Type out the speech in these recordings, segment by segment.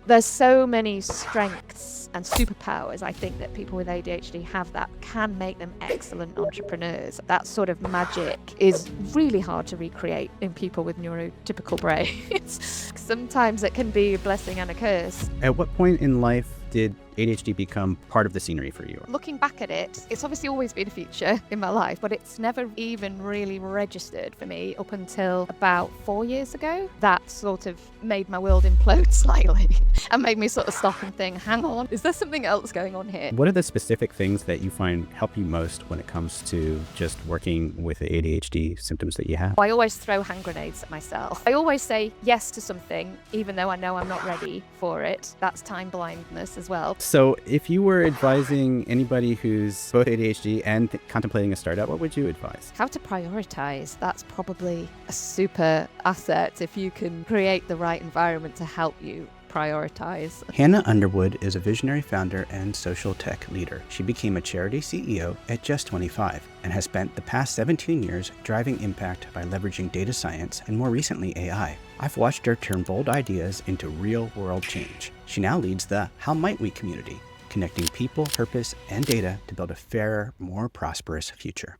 There's so many strengths and superpowers, I think, that people with ADHD have that can make them excellent entrepreneurs. That sort of magic is really hard to recreate in people with neurotypical brains. Sometimes it can be a blessing and a curse. At what point in life did ADHD become part of the scenery for you? Looking back at it, it's obviously always been a feature in my life, but it's never even really registered for me up until about 4 years ago. That sort of made my world implode slightly and made me sort of stop and think, hang on, is there something else going on here? What are the specific things that you find help you most when it comes to just working with the ADHD symptoms that you have? I always throw hand grenades at myself. I always say yes to something, even though I know I'm not ready for it. That's time blindness as well. So if you were advising anybody who's both ADHD and contemplating a startup, what would you advise? How to prioritize. That's probably a super asset if you can create the right environment to help you prioritize. Hannah Underwood is a visionary founder and social tech leader. She became a charity CEO at just 25 and has spent the past 17 years driving impact by leveraging data science and more recently AI. I've watched her turn bold ideas into real-world change. She now leads the How Might We community, connecting people, purpose, and data to build a fairer, more prosperous future.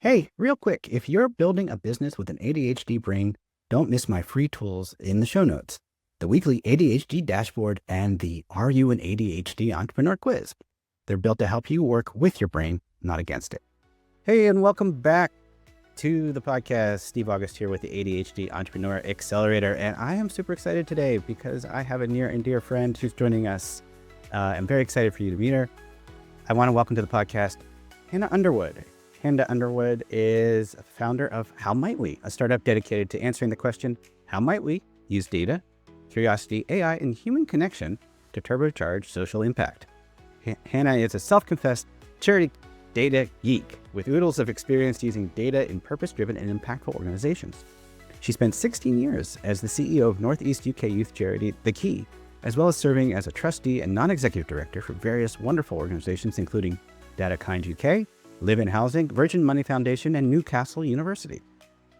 Hey, real quick, if you're building a business with an ADHD brain, don't miss my free tools in the show notes. The weekly ADHD dashboard and the Are You an ADHD Entrepreneur quiz. They're built to help you work with your brain, not against it. Hey, and welcome back to the podcast. Steve August here with the ADHD Entrepreneur Accelerator. And I am super excited today because I have a near and dear friend who's joining us. I'm very excited for you to meet her. I want to welcome to the podcast, Hannah Underwood. Hannah Underwood is founder of How Might We, a startup dedicated to answering the question, how might we use data, curiosity, AI, and human connection to turbocharge social impact? Hannah is a self-confessed charity data geek with oodles of experience using data in purpose-driven and impactful organizations. She spent 16 years as the CEO of Northeast UK youth charity The Key, as well as serving as a trustee and non-executive director for various wonderful organizations, including DataKind UK, Live in Housing, Virgin Money Foundation, and Newcastle University.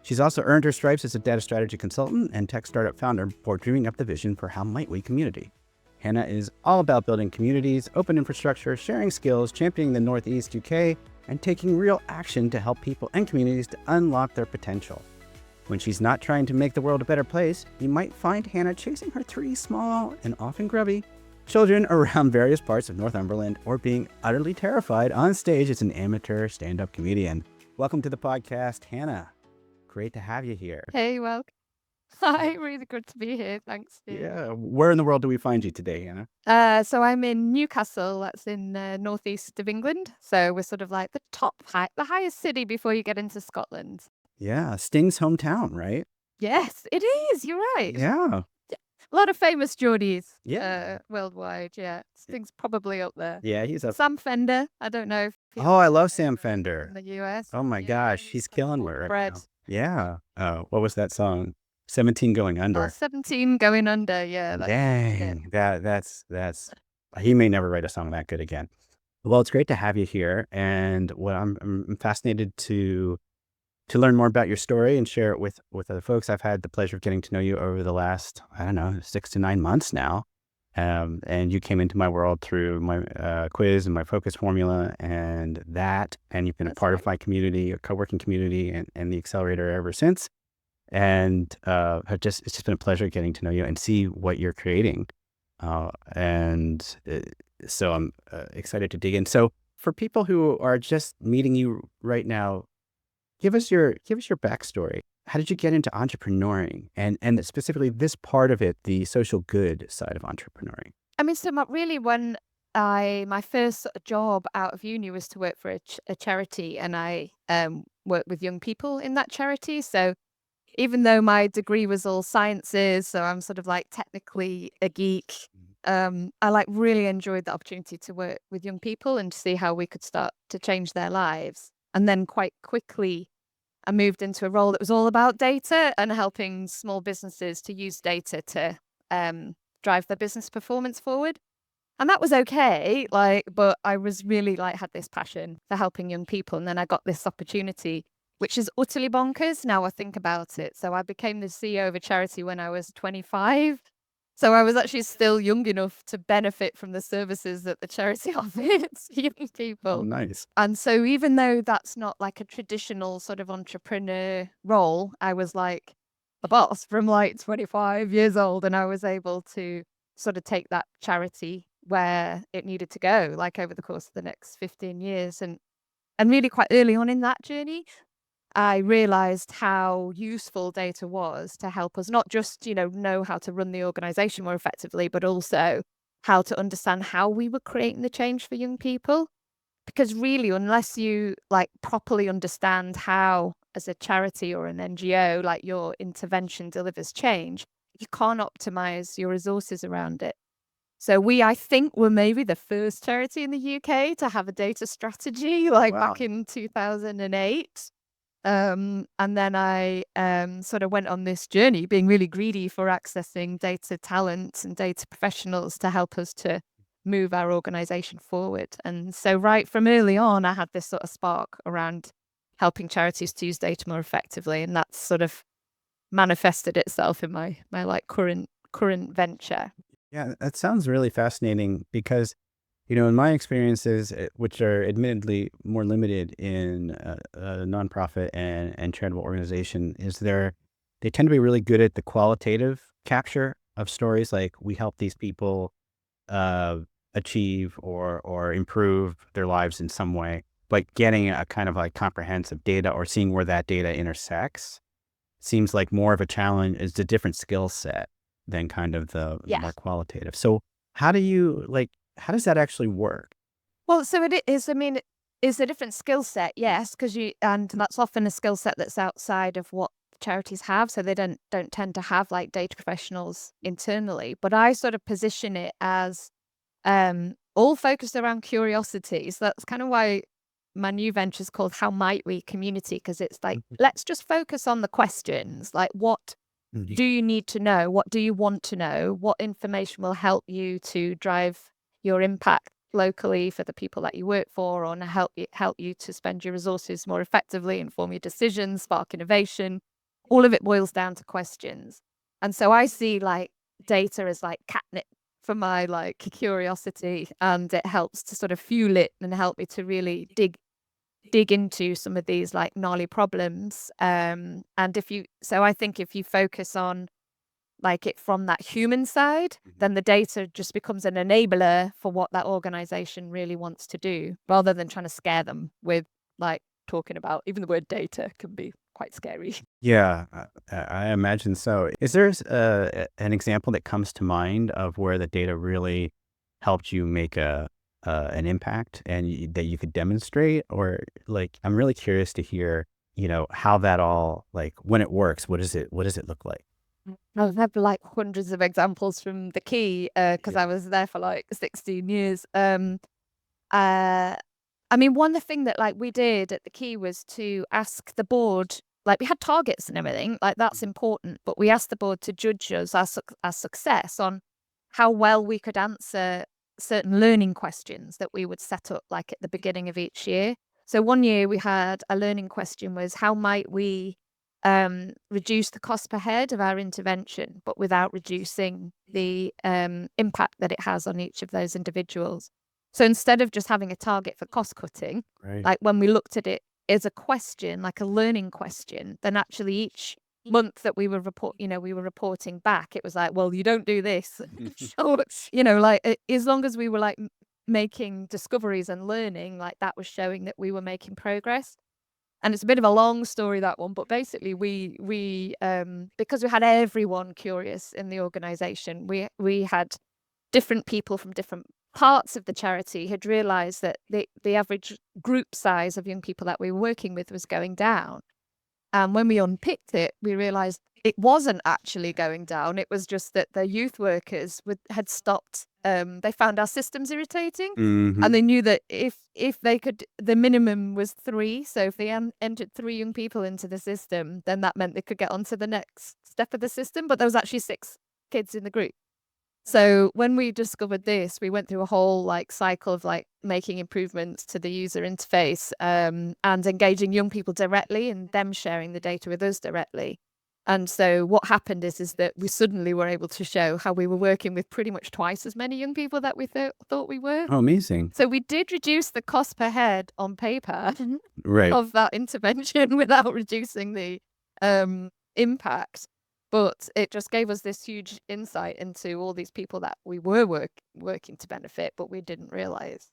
She's also earned her stripes as a data strategy consultant and tech startup founder for dreaming up the vision for How Might We community. Hannah is all about building communities, open infrastructure, sharing skills, championing the Northeast UK, and taking real action to help people and communities to unlock their potential. When she's not trying to make the world a better place, you might find Hannah chasing her 3 small and often grubby children around various parts of Northumberland or being utterly terrified on stage as an amateur stand-up comedian. Welcome to the podcast, Hannah. Great to have you here. Hey, welcome. Hi, really good to be here. Thanks. Yeah. Where in the world do we find you today, Hannah? So I'm in Newcastle. That's in northeast of England. So we're sort of like the the highest city before you get into Scotland. Yeah. Sting's hometown, right? Yes, it is. You're right. Yeah. A lot of famous Geordies. Yeah. Worldwide. Yeah, Sting's probably up there. Yeah, he's a... Sam Fender. I don't know. Oh, I love Sam Fender. In the US. Oh my gosh, he's killing it right Bread. now. Yeah. What was that song? 17 Going Under. 17 Going Under. Yeah. Dang. That's he may never write a song that good again. Well, it's great to have you here, and what I'm fascinated to learn more about your story and share it with other folks. I've had the pleasure of getting to know you over the last, 6 to 9 months now. And you came into my world through my quiz and my focus formula and you've been a part of my community, a co-working community and the accelerator ever since. And it's just been a pleasure getting to know you and see what you're creating. So I'm excited to dig in. So for people who are just meeting you right now, give us your backstory. How did you get into entrepreneuring and specifically this part of it, the social good side of entrepreneuring? I mean, so when my first sort of job out of uni was to work for a charity, and I worked with young people in that charity. So even though my degree was all sciences, so I'm sort of like technically a geek, I really enjoyed the opportunity to work with young people and to see how we could start to change their lives. And then quite quickly, I moved into a role that was all about data and helping small businesses to use data to drive their business performance forward. And that was okay, but I was really had this passion for helping young people. And then I got this opportunity, which is utterly bonkers now I think about it. So I became the CEO of a charity when I was 25. So I was actually still young enough to benefit from the services that the charity offered to young Oh, people. nice. And so even though that's not like a traditional sort of entrepreneur role, I was like a boss from like 25 years old, and I was able to sort of take that charity where it needed to go, like over the course of the next 15 years. And really quite early on in that journey, I realized how useful data was to help us not just, know how to run the organization more effectively, but also how to understand how we were creating the change for young people. Because really, unless you like properly understand how, as a charity or an NGO, like your intervention delivers change, you can't optimize your resources around it. So I think, were maybe the first charity in the UK to have a data strategy, like back Wow. in 2008. And then I sort of went on this journey, being really greedy for accessing data talent and data professionals to help us to move our organization forward. And so right from early on, I had this sort of spark around helping charities to use data more effectively. And that's sort of manifested itself in my like current venture. Yeah, that sounds really fascinating because, in my experiences, which are admittedly more limited in a nonprofit and charitable organization, they tend to be really good at the qualitative capture of stories. Like, we help these people uh, achieve or improve their lives in some way, but getting a kind of like comprehensive data or seeing where that data intersects seems like more of a challenge. It's a different skill set than kind of the Yeah. more qualitative. So how does that actually work? Well, so it is, I mean, it's a different skill set, yes, and that's often a skill set that's outside of what charities have. So they don't tend to have like data professionals internally. But I sort of position it as all focused around curiosity. So that's kind of why my new venture is called How Might We Community, because it's like, Mhm. let's just focus on the questions. Like, what Mhm. do you need to know? What do you want to know? What information will help you to drive your impact locally for the people that you work for, or help you to spend your resources more effectively, inform your decisions, spark innovation? All of it boils down to questions. And so I see like data as like catnip for my like curiosity, and it helps to sort of fuel it and help me to really dig into some of these like gnarly problems. And I think if you focus on like it from that human side, Mhm. then the data just becomes an enabler for what that organization really wants to do, rather than trying to scare them with like talking about, even the word data can be quite scary. Yeah, I imagine so. Is there an example that comes to mind of where the data really helped you make an impact and that you could demonstrate? Or like, I'm really curious to hear, how that all, like, when it works, what does it look like? I have like hundreds of examples from the key, because Yeah. I was there for like 16 years. Uh, I mean, one thing that like we did at the key was to ask the board, like we had targets and everything, like that's Mhm. important, but we asked the board to judge us our success on how well we could answer certain learning questions that we would set up like at the beginning of each year. So one year we had a learning question was, how might we reduce the cost per head of our intervention, but without reducing the impact that it has on each of those individuals? So instead of just having a target for cost cutting, Right. like when we looked at it as a question, like a learning question, then actually each month that we were reporting back, it was like, well, you don't do this. So, like as long as we were like making discoveries and learning, like that was showing that we were making progress. And it's a bit of a long story, that one, but basically we because we had everyone curious in the organization, we had different people from different parts of the charity had realized that the average group size of young people that we were working with was going down. And when we unpicked it, we realized it wasn't actually going down. It was just that the youth workers had stopped. They found our systems irritating, and Hmm. they knew that if they could, the minimum was 3. So if they entered 3 young people into the system, then that meant they could get onto the next step of the system. But there was actually 6 kids in the group. So when we discovered this, we went through a whole like cycle of like making improvements to the user interface, and engaging young people directly and them sharing the data with us directly. And so what happened is that we suddenly were able to show how we were working with pretty much twice as many young people that we thought we were. Oh, amazing. So we did reduce the cost per head on paper Right. of that intervention without reducing the impact. But it just gave us this huge insight into all these people that we were working to benefit, but we didn't realize.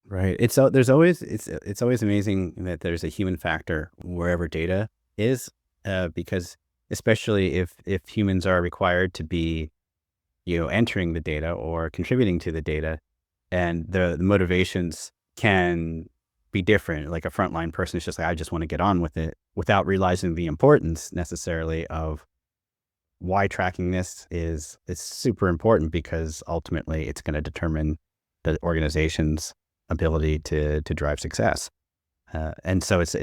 Right. It's always amazing that there's a human factor wherever data is, because especially if humans are required to be, entering the data or contributing to the data, and the motivations can be different. Like a frontline person is just like, I just want to get on with it, without realizing the importance necessarily of why tracking this is super important, because ultimately it's going to determine the organization's ability to drive success. And so it's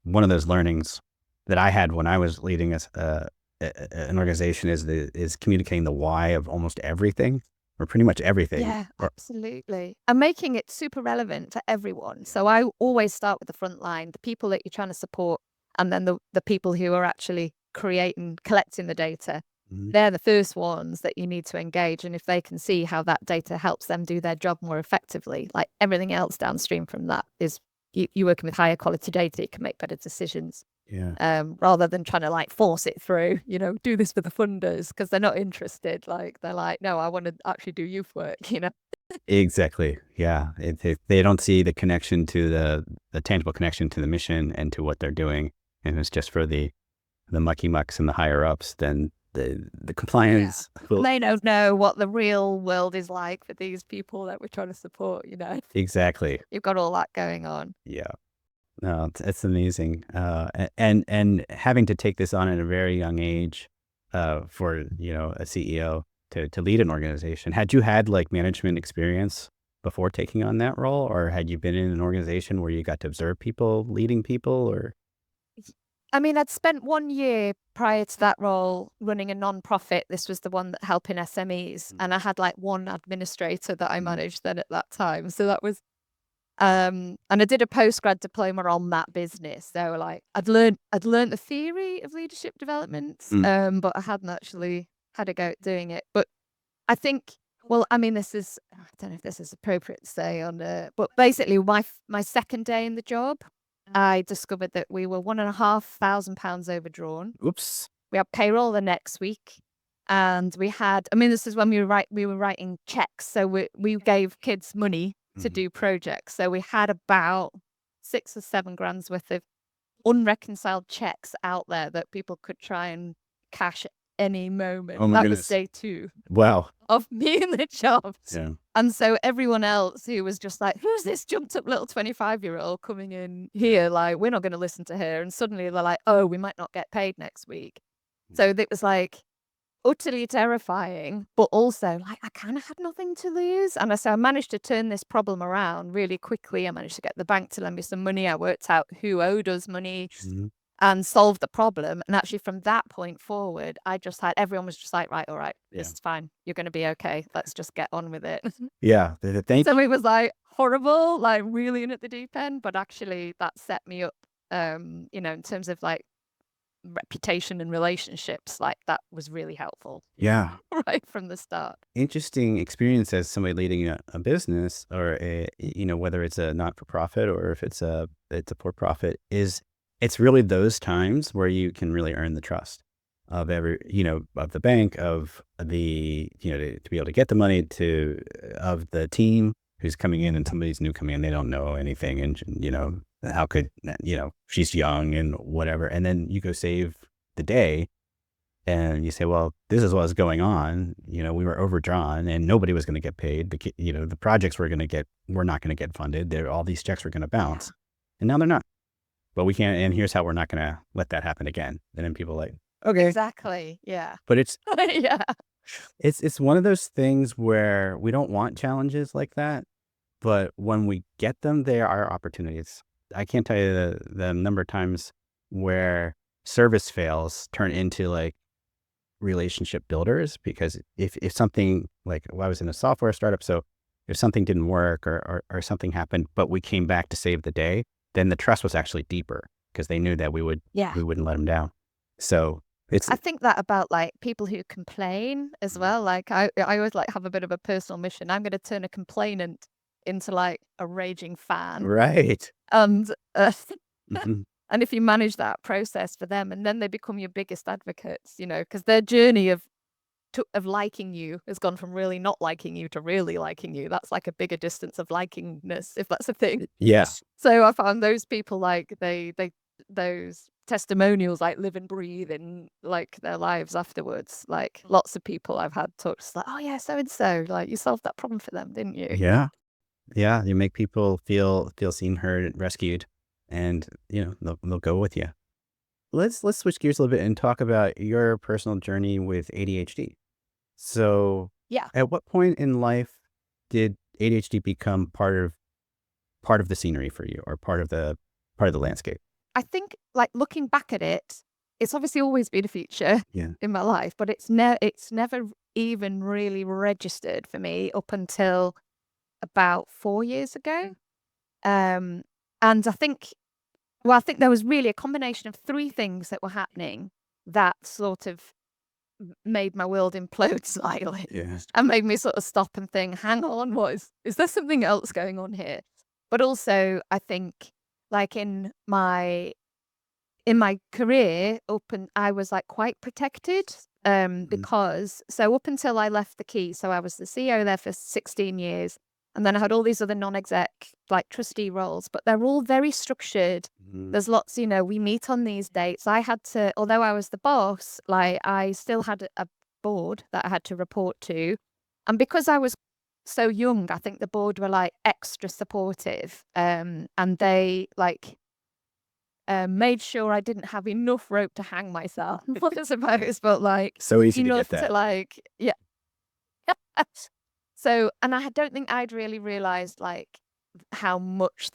one of those learnings that I had when I was leading an organization is communicating the why of almost everything, or pretty much everything. Yeah, absolutely. And making it super relevant for everyone. So I always start with the front line, the people that you're trying to support, and then the people who are actually collecting the data. Mhm. They're the first ones that you need to engage. And if they can see how that data helps them do their job more effectively, like everything else downstream from that is you working with higher quality data, you can make better decisions. Yeah. Rather than trying to like force it through, do this for the funders, because they're not interested. Like they're like, no, I want to actually do youth work, Exactly. Yeah. If they don't see the connection to the tangible connection to the mission and to what they're doing, and it's just for the mucky mucks and the higher ups, then the compliance will. They don't know what the real world is like for these people that we're trying to support, Exactly. You've got all that going on. Yeah. No, it's amazing. And having to take this on at a very young age, for, a CEO to lead an organization. Had you had like management experience before taking on that role, or had you been in an organization where you got to observe people leading people, or? I mean, I'd spent 1 year prior to that role running a non-profit. This was the one that helping SMEs. And I had like one administrator that I managed then at that time. So that was, and I did a postgrad diploma on that business. So like I'd learned the theory of leadership development, but I hadn't actually had a go at doing it. But I think, well, I mean, I don't know if this is appropriate to say but basically my second day in the job, I discovered that we were £1,500 overdrawn. Oops. We had payroll the next week. And this is when we were writing checks. So we gave kids money to do projects. So we had about 6 or 7 grand's worth of unreconciled checks out there that people could try and cash at any moment. Oh my That was goodness. day 2 Wow. of me in the job. Yeah. And so everyone else who was just like, who's this jumped up little 25-year-old coming in here? Like, we're not going to listen to her. And suddenly they're like, oh, we might not get paid next week. So it was like utterly terrifying, but also like I kind of had nothing to lose. And so I managed to turn this problem around really quickly. I managed to get the bank to lend me some money. I worked out who owed us money and solved the problem. And actually from that point forward, everyone was just like, right, all right, this is fine. You're going to be okay. Let's just get on with it. Yeah. So it was like horrible, like really in at the deep end, but actually that set me up, in terms of like reputation and relationships, like that was really helpful. Yeah. Right from the start. Interesting experience as somebody leading a business, or whether it's a not-for-profit or if it's a for-profit, it's really those times where you can really earn the trust of of the bank, of the, to be able to get the money of the team who's coming in, and somebody's new coming in, they don't know anything. And, how could, she's young and whatever. And then you go save the day and you say, well, this is what's going on. We were overdrawn and nobody was going to get paid. The projects were not going to get funded. All these checks were going to bounce, and now they're not. But we can't, and here's how we're not going to let that happen again. And then people are like, okay. Exactly. Yeah. But it's yeah. It's one of those things where we don't want challenges like that, but when we get them, they are opportunities. I can't tell you the number of times where service fails turn into like relationship builders, because if something, like, I was in a software startup, so if something didn't work or something happened, but we came back to save the day, then the trust was actually deeper because they knew that we wouldn't let them down. So it's I think that about like people who complain as well. Like I always like have a bit of a personal mission. I'm going to turn a complainant into like a raging fan. right. And Hmm. and if you manage that process for them, and then they become your biggest advocates, because their journey of liking you has gone from really not liking you to really liking you. That's like a bigger distance of likingness, if that's a thing. Yeah. So I found those people like they those testimonials like live and breathe in like their lives afterwards. Like lots of people I've had talks like, oh yeah, so and so, like you solved that problem for them, didn't you? Yeah. Yeah. You make people feel seen, heard, rescued, and they'll go with you. Let's switch gears a little bit and talk about your personal journey with ADHD. So, Yeah. at what point in life did ADHD become part of the scenery for you, or part of the landscape? I think like looking back at it, it's obviously always been a feature Yeah. in my life, but it's never even really registered for me up until about 4 years ago. And I think there was really a combination of three things that were happening that sort of made my world implode slightly Yeah. and made me sort of stop and think, hang on, is there something else going on here? But also, I think like in my career I was like quite protected because so up until I left the Key, so I was the CEO there for 16 years, and then I had all these other non-exec like trustee roles, but they're all very structured. Mhm. There's lots, we meet on these dates. I had to, although I was the boss, like I still had a board that I had to report to. And because I was so young, I think the board were like extra supportive. And they like made sure I didn't have enough rope to hang myself, I suppose, but like So easy to get enough to that. like, yeah. So, and I don't think I'd really realized like how much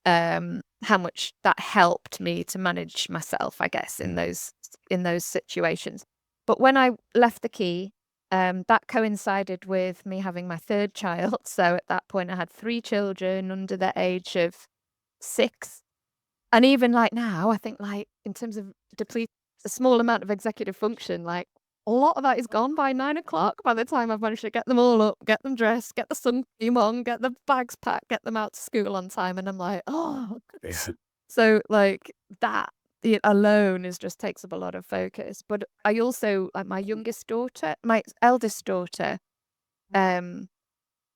how much that helped me to manage myself, I guess, in those situations. But when I left the Key, that coincided with me having my third child. So at that point, I had three children under the age of 6. And even like now, I think like in terms of deplete a small amount of executive function, like a lot of that is gone by 9 o'clock by the time I've managed to get them all up, get them dressed, get the sun cream on, get the bags packed, get them out to school on time. And I'm like, oh, Yeah. so like that it alone is just takes up a lot of focus. But I also like my eldest daughter, um,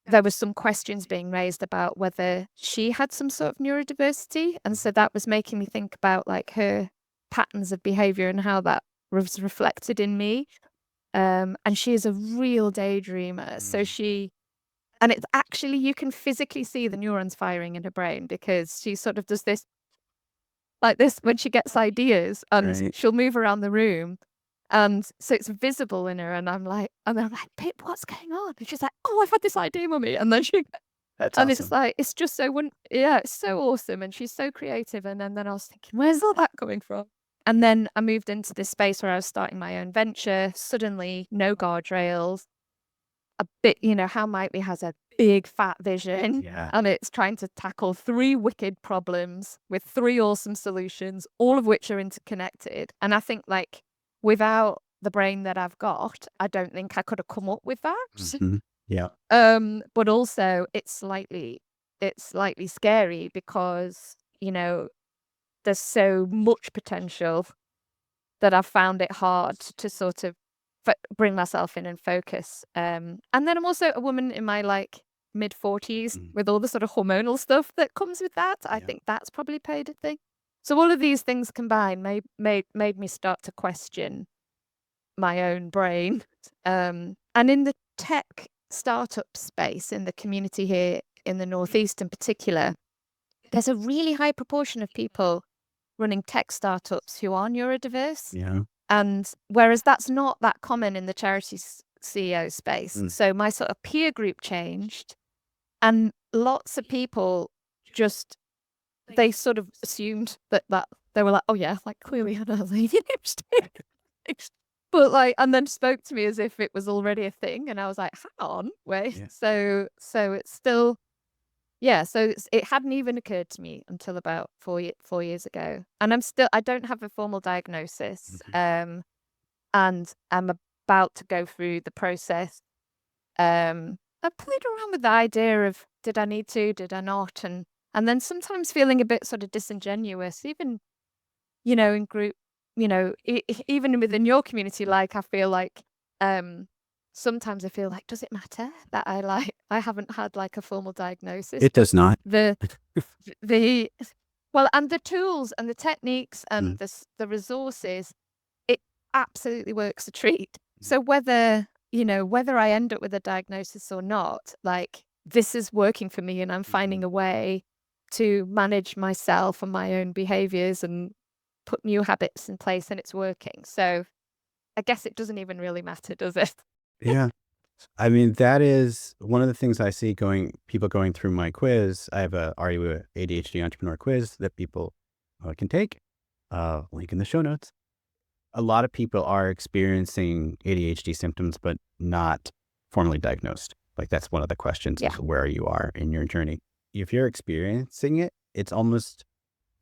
there was some questions being raised about whether she had some sort of neurodiversity. And so that was making me think about like her patterns of behavior and how that was reflected in me. And she is a real daydreamer. So and it's actually, you can physically see the neurons firing in her brain because she sort of does this like this when she gets ideas and Right. she'll move around the room. And so it's visible in her. And I'm like, Pip, what's going on? And she's like, oh, I've had this idea, Mummy. And then That's and it's awesome. like, it's just so yeah, it's so awesome. And she's so creative. And then I was thinking, where's all that coming from? And then I moved into this space where I was starting my own venture. Suddenly, no guardrails. A bit, how Might Be has a big fat vision. Yeah. And it's trying to tackle 3 wicked problems with 3 awesome solutions, all of which are interconnected. And I think like without the brain that I've got, I don't think I could have come up with that. Mhm. Yeah. But also it's slightly scary because, there's so much potential that I've found it hard to sort of bring myself in and focus. And then I'm also a woman in my like mid-40s Mm. with all the sort of hormonal stuff that comes with that. I Yeah. think that's probably played a thing. So all of these things combined made me start to question my own brain. And in the tech startup space, in the community here in the Northeast in particular, there's a really high proportion of people running tech startups who are neurodiverse. Yeah. And whereas that's not that common in the charity CEO space. Mm. So my sort of peer group changed, and lots of people just, they sort of assumed that they were like, oh yeah, like clearly Hannah's ADHD. But like, and then spoke to me as if it was already a thing. And I was like, hang on, wait. Yeah. So it's still Yeah, so it hadn't even occurred to me until about 4 years ago, and I don't have a formal diagnosis, and I'm about to go through the process. I played around with the idea of did I need to, did I not, and then sometimes feeling a bit sort of disingenuous, even in group, even within your community. Like I feel like um, sometimes I feel like, does it matter that I haven't had like a formal diagnosis? It does not. The the well, and the tools and the techniques and Mm. the resources, it absolutely works a treat. So whether I end up with a diagnosis or not, like this is working for me and I'm finding a way to manage myself and my own behaviors and put new habits in place, and it's working. So I guess it doesn't even really matter, does it? Yeah. I mean, that is one of the things I see people going through my quiz. I have Are You a ADHD Entrepreneur quiz that people can take. Link in the show notes. A lot of people are experiencing ADHD symptoms, but not formally diagnosed. Like that's one of the questions Yeah. is where you are in your journey. If you're experiencing it, it's almost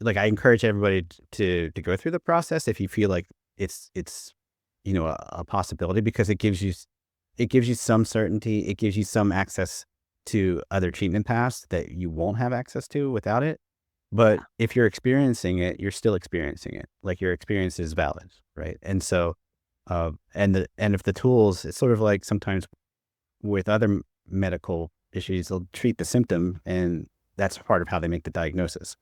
like I encourage everybody to go through the process if you feel like it's a possibility, because it gives you some certainty. It gives you some access to other treatment paths that you won't have access to without it. But if you're experiencing it, you're still experiencing it. Like your experience is valid, right? And so, and if the tools, it's sort of like sometimes with other medical issues, they'll treat the symptom, and that's part of how they make the diagnosis.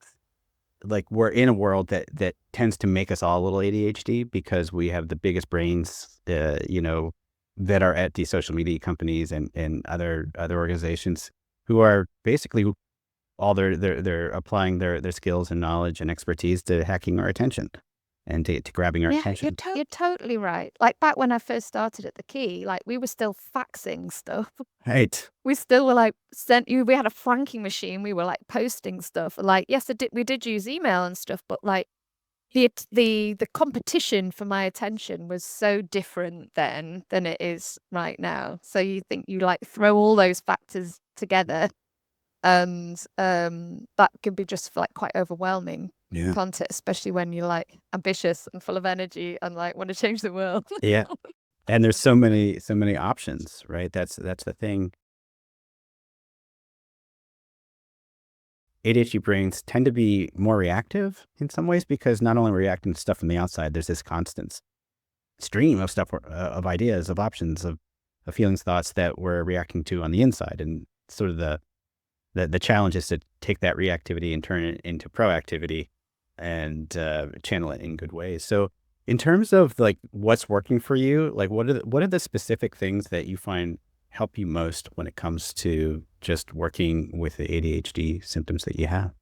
Like we're in a world that tends to make us all a little ADHD because we have the biggest brains, that are at these social media companies and other organizations who are basically all they're applying their skills and knowledge and expertise to hacking our attention and to grabbing our Yeah, attention. you're totally right. Like back when I first started at the Key, like we were still faxing stuff. Right. We still were like we had a franking machine. We were like posting stuff. Like, yes, we did use email and stuff, but like the competition for my attention was so different then than it is right now. So you think you like throw all those factors together, and that can be just like quite overwhelming, Yeah. can't it? Especially when you're like ambitious and full of energy and like want to change the world. Yeah. And there's so many options, right? That's the thing. ADHD brains tend to be more reactive in some ways because not only reacting to stuff from the outside, there's this constant stream of stuff, of ideas, of options, of feelings, thoughts that we're reacting to on the inside. And sort of the challenge is to take that reactivity and turn it into proactivity and channel it in good ways. So in terms of like what's working for you, like what are the specific things that you find help you most when it comes to just working with the ADHD symptoms that you have?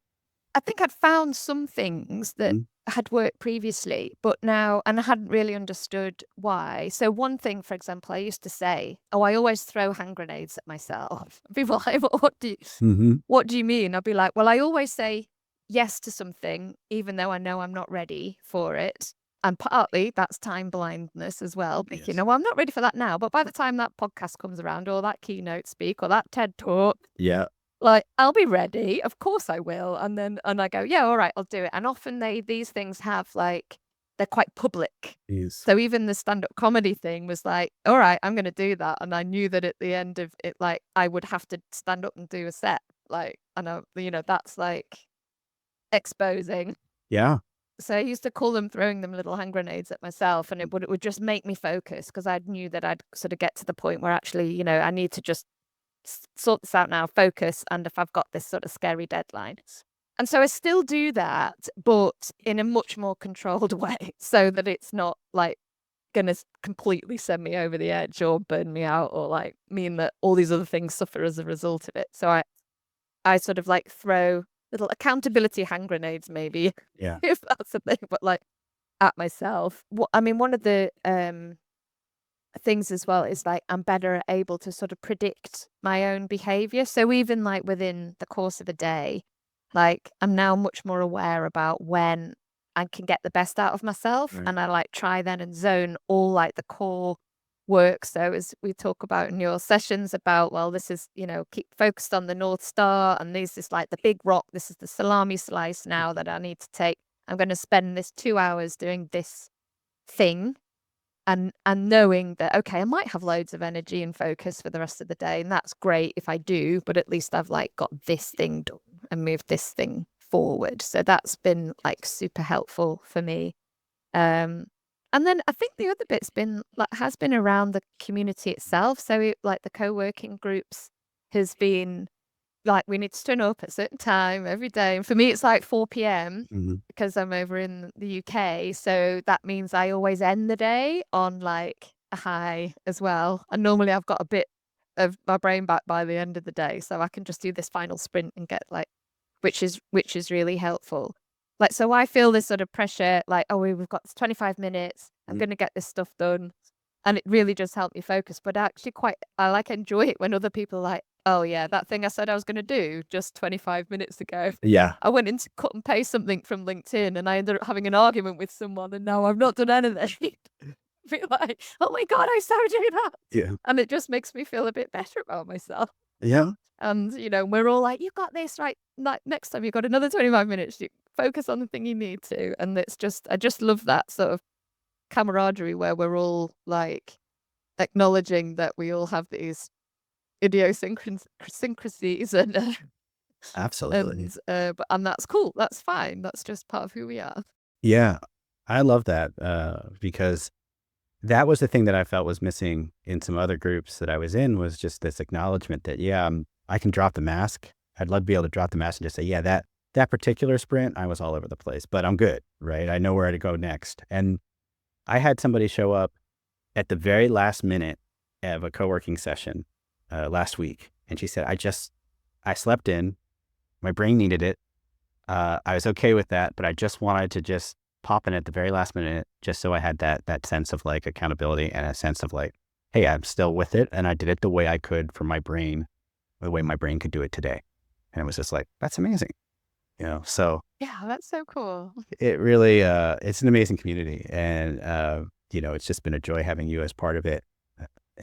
I think I'd found some things that Mm. had worked previously, but now, and I hadn't really understood why. So one thing, for example, I used to say, "Oh, I always throw hand grenades at myself." People are like, Mm-hmm. what do you mean?" I'd be like, "Well, I always say yes to something, even though I know I'm not ready for it." And partly that's time blindness as well, thinking, Yes. "Oh, well, I'm not ready for that now." But by the time that podcast comes around, or that keynote speak, or that TED talk, Yeah. like, I'll be ready, of course I will, and I go, "Yeah, all right, I'll do it," and often these things have, like they're quite public. Yes. So even the stand-up comedy thing was like, "All right, I'm gonna do that," and I knew that at the end of it, like, I would have to stand up and do a set, like, and that's, like, exposing. Yeah. So I used to call them throwing them little hand grenades at myself, and it would just make me focus because I knew that I'd sort of get to the point where actually, I need to just sort this out now, focus, and if I've got this sort of scary deadline. And so I still do that, but in a much more controlled way so that it's not like gonna completely send me over the edge or burn me out or like mean that all these other things suffer as a result of it. So I sort of like throw little accountability hand grenades maybe, Yeah. if that's a thing, but like at myself. I mean, one of the things as well is like I'm better able to sort of predict my own behavior. So even like within the course of a day, like I'm now much more aware about when I can get the best out of myself. Right. And I like try then and zone all like the core work. So as we talk about in your sessions about, well, this is, keep focused on the North Star, and this is like the big rock. This is the salami slice now that I need to take. I'm going to spend this 2 hours doing this thing, and knowing that, okay, I might have loads of energy and focus for the rest of the day, and that's great if I do, but at least I've like got this thing done and moved this thing forward. So that's been like super helpful for me. And then I think the other bit's been has been around the community itself. So like the co-working groups has been like, we need to turn up at a certain time every day. And for me, it's like 4 p.m. because I'm over in the UK. So that means I always end the day on like a high as well. And normally I've got a bit of my brain back by the end of the day. So I can just do this final sprint and get like, which is really helpful. Like, so I feel this sort of pressure, like, oh, we've got 25 minutes. I'm going to get this stuff done. And it really just helped me focus. But actually I like enjoy it when other people are like, oh yeah, that thing I said I was going to do just 25 minutes ago. Yeah. I went in to cut and paste something from LinkedIn and I ended up having an argument with someone, and now I've not done anything. Feel like, oh my God, I saw you do that. Yeah. And it just makes me feel a bit better about myself. Yeah. And, we're all like, you got this, right? Like, next time you've got another 25 minutes, you focus on the thing you need to. And it's just, I just love that sort of camaraderie where we're all like acknowledging that we all have these idiosyncrasies and Absolutely. and that's cool. That's fine. That's just part of who we are. Yeah. I love that because that was the thing that I felt was missing in some other groups that I was in, was just this acknowledgement that, I can drop the mask. I'd love to be able to drop the mask and just say, yeah, that particular sprint, I was all over the place, but I'm good, right? I know where to go next. And I had somebody show up at the very last minute of a co-working session last week. And she said, I slept in, my brain needed it. I was okay with that, but I just wanted to just pop in at the very last minute, just so I had that sense of like accountability and a sense of like, hey, I'm still with it. And I did it the way I could for my brain, the way my brain could do it today. And it was just like, that's amazing. So yeah, that's so cool. It really, it's an amazing community. And, it's just been a joy having you as part of it.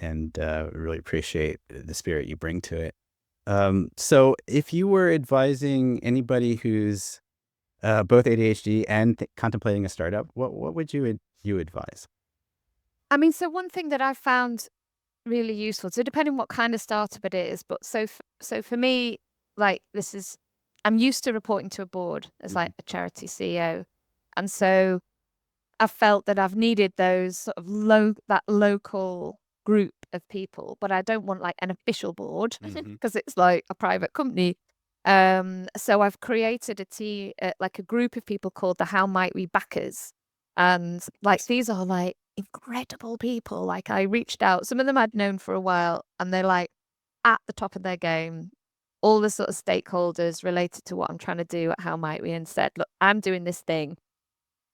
And really appreciate the spirit you bring to it. So if you were advising anybody who's both ADHD and contemplating a startup, what would you advise? I mean, so one thing that I've found really useful, so depending what kind of startup it is, but so for me, like I'm used to reporting to a board as like a charity CEO. And so I've felt that I've needed those sort of that local group of people, but I don't want like an official board because it's like a private company. So I've created like a group of people called the How Might We Backers. And like, these are like incredible people. Like, I reached out, some of them I'd known for a while, and they're like at the top of their game. All the sort of stakeholders related to what I'm trying to do at How Might We, and said, look, I'm doing this thing.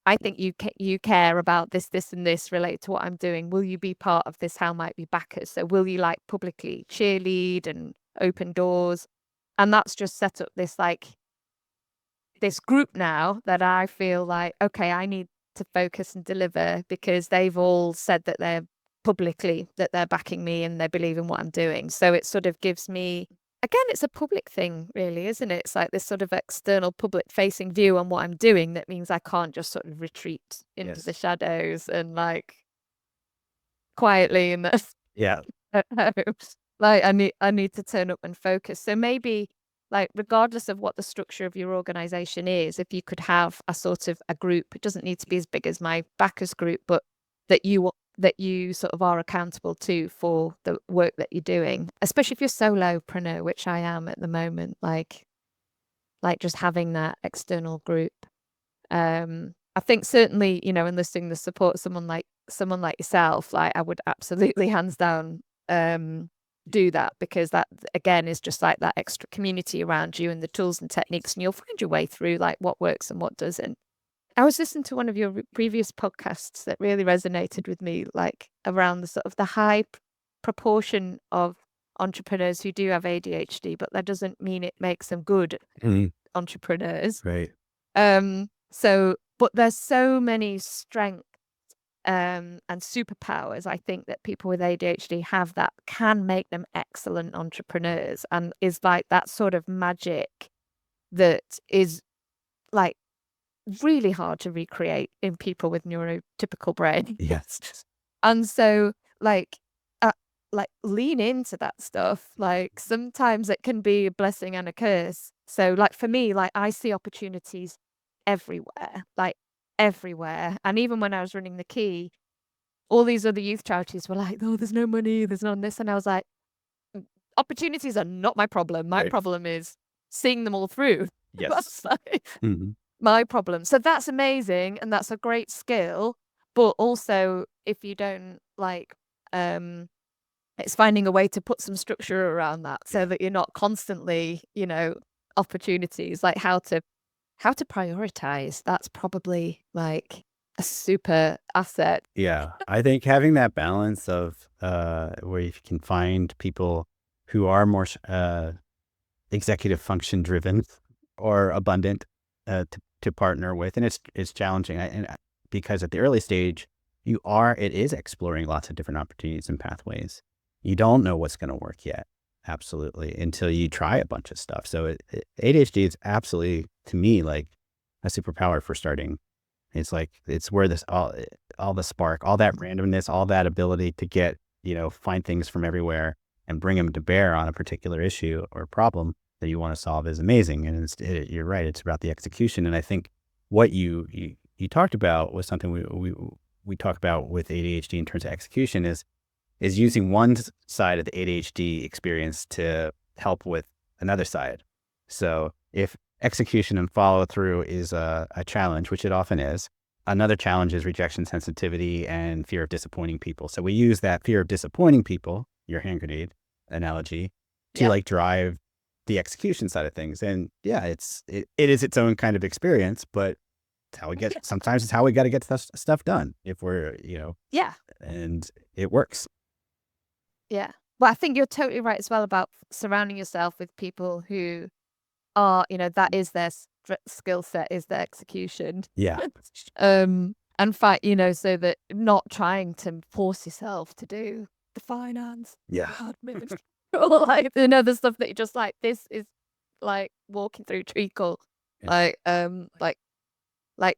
I think you care about this, and this related to what I'm doing. Will you be part of this How Might We Backers? So will you like publicly cheerlead and open doors? And that's just set up this group now that I feel like, okay, I need to focus and deliver, because they've all said that they're backing me and they believe in what I'm doing. So it sort of gives me, again, it's a public thing, really, isn't it? It's like this sort of external public facing view on what I'm doing. That means I can't just sort of retreat into the shadows and like quietly in the like I need to turn up and focus. So maybe, like, regardless of what the structure of your organization is, if you could have a sort of a group, it doesn't need to be as big as my backers group, but that you sort of are accountable to for the work that you're doing, especially if you're solopreneur, which I am at the moment, like just having that external group. I think certainly, enlisting the support of someone like yourself, like I would absolutely hands down do that, because that again is just like that extra community around you and the tools and techniques, and you'll find your way through like what works and what doesn't. I was listening to one of your previous podcasts that really resonated with me, like around the sort of the high proportion of entrepreneurs who do have ADHD, but that doesn't mean it makes them good entrepreneurs. Right. But there's so many strengths and superpowers, I think that people with ADHD have that can make them excellent entrepreneurs, and is like that sort of magic that is like really hard to recreate in people with neurotypical brains. Yes. And so like uh, like lean into that stuff. Like sometimes it can be a blessing and a curse. So like for me, like I see opportunities everywhere, like everywhere. And even when I was running the Key, all these other youth charities were like, oh, there's no money, there's none this. And I was like, opportunities are not my problem. My Right. problem is seeing them all through. Yes. That's like Mm-hmm. my problem. So that's amazing and that's a great skill. But also if you don't like, it's finding a way to put some structure around that so that you're not constantly, opportunities, like how to prioritize. That's probably like a super asset. Yeah, I think having that balance of where you can find people who are more executive function driven or abundant to partner with, and it's challenging. Because at the early stage, it is exploring lots of different opportunities and pathways. You don't know what's going to work yet, absolutely, until you try a bunch of stuff. So ADHD is absolutely, to me, like a superpower for starting. It's like, it's where this, all the spark, all that randomness, all that ability to get, find things from everywhere and bring them to bear on a particular issue or problem that you want to solve is amazing. And you're right. It's about the execution. And I think what you talked about was something we talk about with ADHD in terms of execution is using one side of the ADHD experience to help with another side. So if execution and follow through is a challenge, which it often is, another challenge is rejection sensitivity and fear of disappointing people. So we use that fear of disappointing people, your hand grenade analogy, to like drive the execution side of things. And yeah, it is its own kind of experience, but it's how we get, sometimes it's how we got to get stuff done if we're, and it works. Yeah. Well, I think you're totally right as well about surrounding yourself with people who are, that is their skill set, is their execution. Yeah. And fight, so that not trying to force yourself to do the finance, Yeah. admin, or like, the stuff that you're just like, this is like walking through treacle. Like,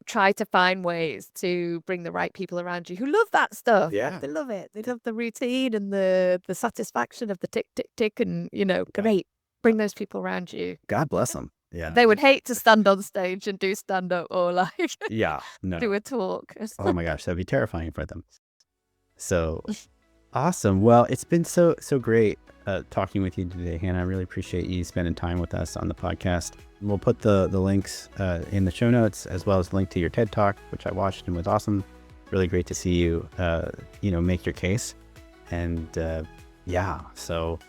try to find ways to bring the right people around you who love that stuff. Yeah. They love it. They love the routine and the satisfaction of the tick, tick, tick. And, great. Bring those people around you. God bless them. Yeah. They would hate to stand on stage and do stand up or like do a talk. Oh my gosh, that'd be terrifying for them. So awesome. Well, it's been so great talking with you today, Hannah. I really appreciate you spending time with us on the podcast. We'll put the links in the show notes, as well as the link to your TED Talk, which I watched and was awesome. Really great to see you, make your case. And so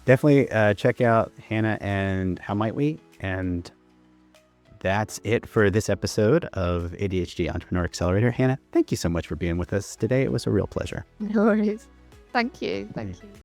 definitely check out Hannah and How Might We? And that's it for this episode of ADHD Entrepreneur Accelerator. Hannah, thank you so much for being with us today. It was a real pleasure. No worries. Thank you. Thank you.